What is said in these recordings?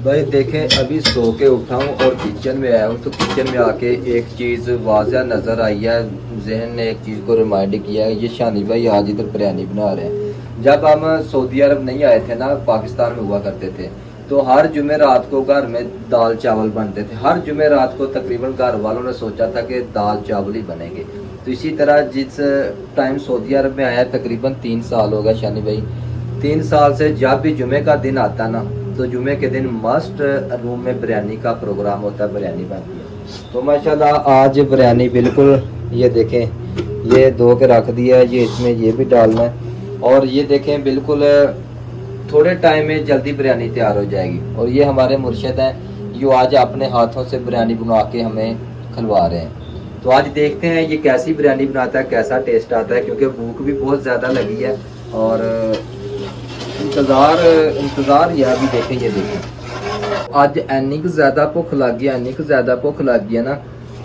भाई देखें अभी सो के उठा हूँ और किचन में आया हूँ तो किचन में आके एक चीज़ वाज़ह नज़र आई है। जहन ने एक चीज़ को रिमाइंड किया है, ये शानी भाई आज इधर बिरयानी बना रहे हैं। जब हम सऊदी अरब नहीं आए थे ना, पाकिस्तान में हुआ करते थे, तो हर जुमे रात को घर में दाल चावल बनते थे। हर जुमे रात को तकरीबन घर वालों ने सोचा था कि दाल चावल ही बनेंगे। तो इसी तरह जिस टाइम सऊदी अरब में आया तकरीबन 3 साल हो गया शानी भाई, 3 साल से जब भी जुमे का दिन आता ना, तो जुमे के दिन मस्ट रूम में बिरयानी का प्रोग्राम होता है, बिरयानी बनती है। तो माशाल्लाह आज बिरयानी बिल्कुल, ये देखें ये धो के रख दिया है, ये इसमें ये भी डालना है और ये देखें बिल्कुल थोड़े टाइम में जल्दी बिरयानी तैयार हो जाएगी। और ये हमारे मुर्शिद हैं जो आज अपने हाथों से बिरयानी बना के हमें खिलवा रहे हैं। तो आज देखते हैं ये कैसी बिरयानी बनाता है, कैसा टेस्ट आता है, क्योंकि भूख भी बहुत ज़्यादा लगी है और इंतज़ार यह भी देखें। ये देखें अज इन्नी क ज़्यादा भुख लग गई, इन्नी क ज़्यादा भुख लग गई है ना,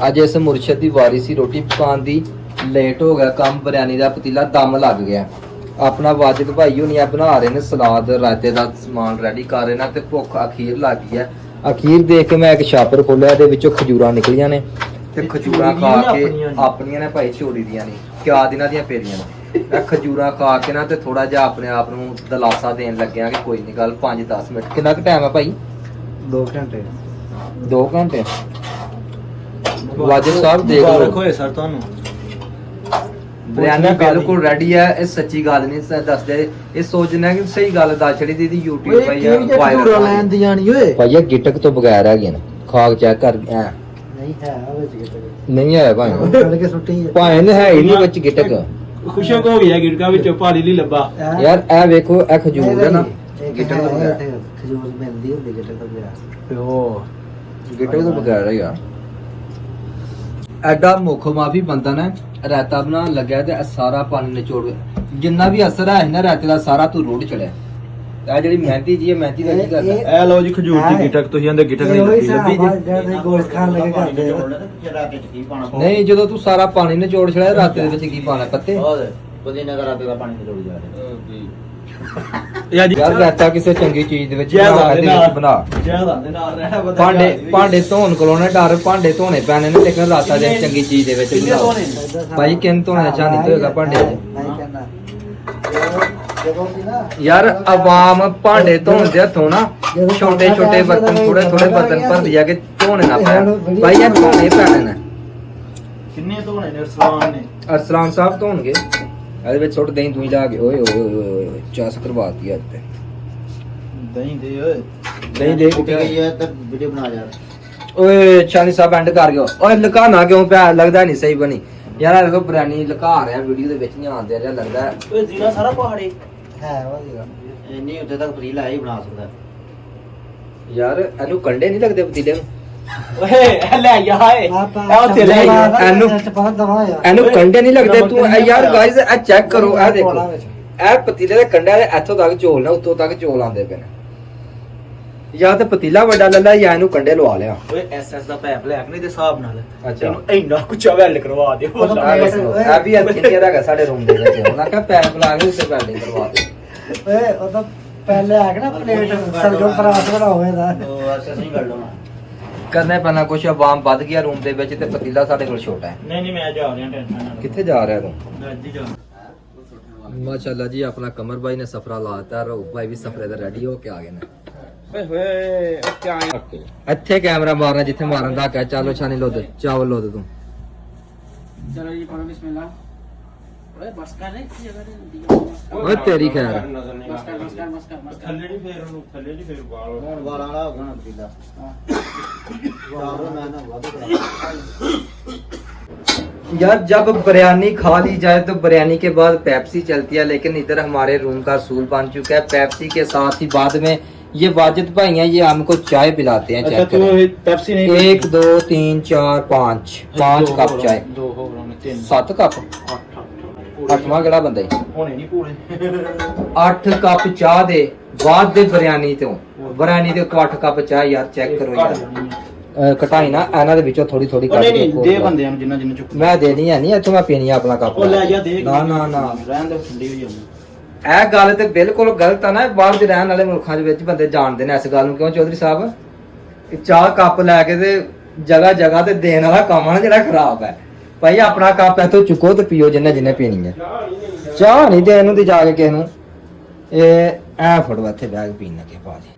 अज इस मुर्शिद की वारी सी रोटी पकाने दी, लेट हो गया काम, बिरयानी का पतीला दम लग गया। अपना वाजिद भाई हुनी बना रहे ने सलाद रायते का समान रेडी कर रहे हैं, तो भुख अखीर लग गई है। अखीर देख के मैं एक छापर खोलिया, खजूरा निकलियां ने, ते खजूरा खा के अपनियां ने भाई छोड़ी दियां ने, क्या दिनां दियां पेदियां ने। मैं खजूरा खा के ना ते थोड़ा जिहा अपने आप नूं दलासा देन लग्या कि कोई नहीं गल 5-10 मिनट। कितना क टाइम है भाई? 2 घंटे 2 घंटे। वाजिद साहब देख लो सर ਤੁਹਾਨੂੰ बिरयानी बिल्कुल रेडी है। ये सच्ची गल नहीं दसदे, ये सोचना कि सही गल दस छड़ी दी YouTube भाई वायरल ਲੈਣ ਦੀ ਜਾਣੀ ਓਏ भाई गिटक तो बगैर है गया ना, खाक चेक कर ਨਹੀਂ ਹੈ ਵਿੱਚ ਗਿਟਕ नहीं है भाई, ਕੱਢ ਕੇ ਸੁੱਟੀ भाई ने है ही नहीं बच गिटक। ਖੁਸ਼ਕ ਹੋ ਗਿਆ ਗਿਟਕਾ ਵਿੱਚੋਂ ਪਾਣੀ ਨਹੀਂ ਲੱਭਾ यार ए देखो ए खजूर है ना, गिटक तो बगैर, ਖਜੂਰ ਮਿਲਦੀ ਹੁੰਦੀ ਗਿਟਕ ਤੋਂ ਬਿਨਾ ਓ गिटक तो बगैर है यार। एडा मुख माफी बनता ना रायता बना लग्या ते सारा पानी निचोड़ जिन्ना भी असर है ना रायते दा सारा तू रोड चढ़िया। ਇਹ ਜਿਹੜੀ ਮਹਿੰਦੀ ਜੀ, ਇਹ ਮਹਿੰਦੀ ਦਾ ਕੀ ਕਰਦਾ? ਇਹ ਲਓ ਜੀ ਖਜੂਰ ਦੀ ਗਿਟਕ, ਤੁਸੀਂ ਆਂਦੇ ਗਿਟਕ ਨਹੀਂ ਲੱਭੀ ਜਿਹੜੇ ਗੋਸ਼ਤ ਖਾਣ ਲੱਗੇ ਕਰਦੇ ਨਹੀਂ, ਜਦੋਂ ਤੂੰ ਸਾਰਾ ਪਾਣੀ ਨਿਚੋੜ ਛੜਿਆ ਰਾਤੇ ਦੇ ਵਿੱਚ ਕੀ ਪਾਣਾ? ਪੱਤੇ ਪੁਦੀਨਾ ਦਾ ਰਾਤੇ ਦਾ ਪਾਣੀ ਨਿਚੋੜ ਜਾ ਰਿਹਾ। ਯਾਰ ਰਾਇਤਾ ਕਿਸੇ ਚੰਗੀ ਚੀਜ਼ ਦੇ ਵਿੱਚ ਬਣਾ। ਭਾਂਡੇ ਧੋਣ ਕੋਲੋਂ ਨਾ ਡਰ, ਭਾਂਡੇ ਧੋਣੇ ਪੈਣੇ ਨੇ, ਲੇਕਿਨ ਰਾਤਾ ਦੇ ਚੰਗੀ ਚੀਜ਼ ਦੇ ਵਿੱਚ ਬਣਾ। ਭਾਈ ਕਿੰਨ ਧੋਣੇ ਚਾਹੀਦੇ ਹੋਏਗਾ ਭਾਂਡੇ यार आवाम भांडे धोने दे हथों ना छोटे छोटे बर्तन, थोड़े थोड़े बर्तन भर दिया कि धोने ना पैन भाई, यार धोने पैने ने। ਕਿੰਨੇ ਧੋਣੇ ਨੇ ਅਰਸਲਾਨ ਨੇ? अरसलान साहब धोणगे ਇਹਦੇ ਵਿੱਚ ਸੁੱਟ ਦਹੀਂ ਦੂਈ ਲਾ ਕੇ। ਓਏ ਓਏ ਓਏ ਚਸ ਕਰਵਾਤੀ ਅੱਜ ਤੇ ਦਹੀਂ ਦੇ ਓਏ, ਦਹੀਂ ਦੇ ਕੁੱਟੀ ਗਈ ਹੈ ਤਾਂ ਵੀਡੀਓ ਬਣਾ ਯਾਰ। ਓਏ ਚਾਨੀ ਸਾਹਿਬ ਐਂਡ ਕਰ ਗਿਓ। ਓਏ ਲੁਕਾਣਾ ਕਿਉਂ ਪਿਆ? ਲੱਗਦਾ ਨਹੀਂ ਸਹੀ ਬਣੀ ਯਾਰ। ਆ ਦੇਖੋ ਬਿਰयानी ਲੁਕਾ ਰਿਹਾ ਵੀਡੀਓ ਦੇ ਵਿੱਚ, ਨਹੀਂ ਆਉਂਦੇ ਰਿਹਾ ਲੱਗਦਾ। ਓਏ ਜ਼ੀਰਾ ਸਾਰਾ ਪਹਾੜੇ ਹੈ ਵਧੀਆ ਇੰਨੀ ਉੱਤੇ ਤੱਕ ਪਤੀਲਾ ਹੀ ਬਣਾ ਸਕਦਾ ਯਾਰ ਇਹਨੂੰ ਕੰਡੇ ਨਹੀਂ ਲੱਗਦੇ ਪਤੀਲੇ ਨੂੰ? ਓਏ ਇਹ ਲੈ ਆ ਹਾਏ ਇਹ ਉੱਥੇ ਲੈ ਇਹਨੂੰ ਬਹੁਤ ਦਵਾ ਆ ਇਹਨੂੰ ਕੰਡੇ ਨਹੀਂ ਲੱਗਦੇ। ਤੂੰ ਯਾਰ ਗਾਇਜ਼ ਇਹ ਚੈੱਕ ਕਰੋ, ਇਹ ਦੇਖੋ ਇਹ ਪਤੀਲੇ ਦੇ ਕੰਡਿਆਂ ਦੇ ਇੱਥੋਂ ਤੱਕ ਝੋਲ ਨੇ, ਉੱਤੋਂ ਤੱਕ ਝੋਲ ਆਉਂਦੇ ਪਏ ਨੇ। ਜਾਂ ਤੇ ਪਤੀਲਾ ਵੱਡਾ ਲੈ ਲੈ ਜਾਂ ਇਹਨੂੰ ਕੰਡੇ ਲਵਾ ਲਿਆ। ਓਏ ਐਸਐਸ ਦਾ ਪੈਪ ਲੈ ਕੇ ਨਹੀਂ ਤੇ ਹਿਸਾਬ ਨਾਲ ਅੱਛਾ। ਇਹਨੂੰ ਇੰਨਾ ਕੁਚਾ ਵੈਲਡ ਕਰਵਾ ਦੇ। ਇਹ ਵੀ ਇੰਜੀਨੀਅਰ ਹੈਗਾ ਸਾਡੇ ਰੂਮ ਦੇ ਵਿੱਚ, ਉਹਨਾਂ ਕਹਾ ਪੈਪ ਲਾ ਕੇ ਉੱਤੇ ਵੈਲਡਿੰਗ ਕਰਵਾ ਦੇ। ਓਏ ਉਹ ਤਾਂ ਪਹਿਲੇ ਆ ਕੇ ਨਾ ਪਲੇਟ ਸਰਗਮ ਪਰਾਸ ਬਣਾ ਹੋਇਆ ਦਾ ਉਹ ਐਸਐਸ ਨਹੀਂ ਕਰ ਲਵਾਂ ਕਰਨੇ ਪੈਣਾ ਕੁਛ। ਆਵਾਮ ਵੱਧ ਗਿਆ ਰੂਮ ਦੇ ਵਿੱਚ ਤੇ ਪਤੀਲਾ ਸਾਡੇ ਕੋਲ ਛੋਟਾ ਹੈ। ਨਹੀਂ ਨਹੀਂ ਮੈਂ ਜਾ ਰਿਹਾ, ਟੈਨਸ਼ਨ ਨਾ ਕਿੱਥੇ ਜਾ ਰਿਹਾ ਤੂੰ? ਲੈ ਅੱਜ ਹੀ ਜਾ। ਮਾਸ਼ਾਅੱਲਾ ਜੀ ਆਪਣਾ ਕਮਰ ਭਾਈ ਨੇ ਸਫਰਾ ਲਾਤਾ, ਰੂਪ ਭਾਈ ਵੀ ਸਫਰੇ ਦਾ ਰੈਡੀ ਹੋ ਕੇ ਆ ਗਏ ਨੇ। ਓਏ ਹੋਏ ਕਿਆ ਇੱਥੇ ਕੈਮਰਾ ਮਾਰਨਾ ਜਿੱਥੇ ਮਾਰਨ ਦਾ ਕਹਿ। ਚਲੋ ਛਾਨੀ ਲੋਦ ਚਾਵਲ ਲੋਦ ਤੂੰ। ਚਲੋ ਜੀ ਪੜੋ ਬਿਸਮਿਲ੍ਲਾ। ਓਏ ਬਸ ਕਰ ਰੇ ਕੀ ਜਗ੍ਹਾ ਤੇ ਓਏ ਤੇਰੀ ਖੈਰ। ਬਸ ਕਰ ਥੱਲੇ ਨਹੀਂ ਫੇਰ ਉਹਨੂੰ, ਥੱਲੇ ਨਹੀਂ ਫੇਰ ਬਾਲ ਹੁਣ ਵਾਲਾ ਵਾਲਾ ਹੋ ਗਿਆ ਨਾ ਪਤੀਲਾ ਵਾਲਾ ਮੈਂ ਨਾ ਵਾਧੂ ਕਰਾ। यार जब बिरयानी खा ली जाए तो बिरयानी के बाद पेप्सी चलती है, लेकिन इधर हमारे रूम का असूल बन चुका है। पेप्सी के साथ ही बाद में ये वाजिद भाई हैं, ये हमको चाय पिलाते हैं। अच्छा तू पेप्सी नहीं? 1 2 3 4 5 कप चाय, 2 हो गए 3 7 कप। 8वां केड़ा बंदा है? होने नहीं पूरे 8 कप चाह दे बाद दे बिरयानी तो 8 कप चाय। यार चेक करो यार, ਘਟਾਈ ਨਾ ਇਹਨਾਂ ਦੇ ਵਿੱਚੋਂ ਥੋੜੀ ਥੋੜੀ ਕੱਢ ਨਹੀਂ ਕੇ ਨਹੀਂ ਦੇ ਬੰਦਿਆਂ ਨੂੰ ਜਿੰਨਾ ਜਿੰਨਾ ਚੁੱਕ ਮੈਂ ਦੇਣੀ ਹੈ ਨਹੀਂ, ਇੱਥੋਂ ਮੈਂ ਪੀਣੀ ਆ ਆਪਣਾ ਕੱਪ। ਉਹ ਲੈ ਜਾ ਦੇ ਨਾ ਨਾ ਨਾ ਰਹਿਣ ਦੇ ਠੰਡੀ ਹੋ ਜਾਂਦੀ। ਇਹ ਗੱਲ ਤੇ ਬਿਲਕੁਲ ਗਲਤ ਆ ਨਾ। ਬਾਹਰ ਦੇ ਰਹਿਣ ਵਾਲੇ ਮੁਲਕਾਂ ਦੇ ਵਿੱਚ ਬੰਦੇ ਜਾਣਦੇ ਨੇ ਇਸ ਗੱਲ ਨੂੰ। ਕਿਉਂ ਚੌਧਰੀ ਸਾਹਿਬ, ਕਿ ਚਾਹ ਕੱਪ ਲੈ ਕੇ ਤੇ ਜਗ੍ਹਾ ਜਗ੍ਹਾ ਤੇ ਦੇਣ ਵਾਲਾ ਕੰਮ ਆ ਨਾ ਜਿਹੜਾ ਖਰਾਬ ਹੈ। ਭਾਈ ਆਪਣਾ ਕੱਪ ਇੱਥੋਂ ਚੁੱਕੋ ਤੇ ਪੀਓ ਜਿੰਨੇ ਪੀਣੀ ਹੈ। ਚਾਹ ਨਹੀਂ ਦੇਣ ਨੂੰ ਤੇ ਜਾ ਕੇ ਕਿਸੇ ਨੂੰ ਇਹ ਐ ਫੜੋ ਇੱਥੇ ਬੈਗ ਪੀਣ ਲੱਗੇ ਭਾਜੀ।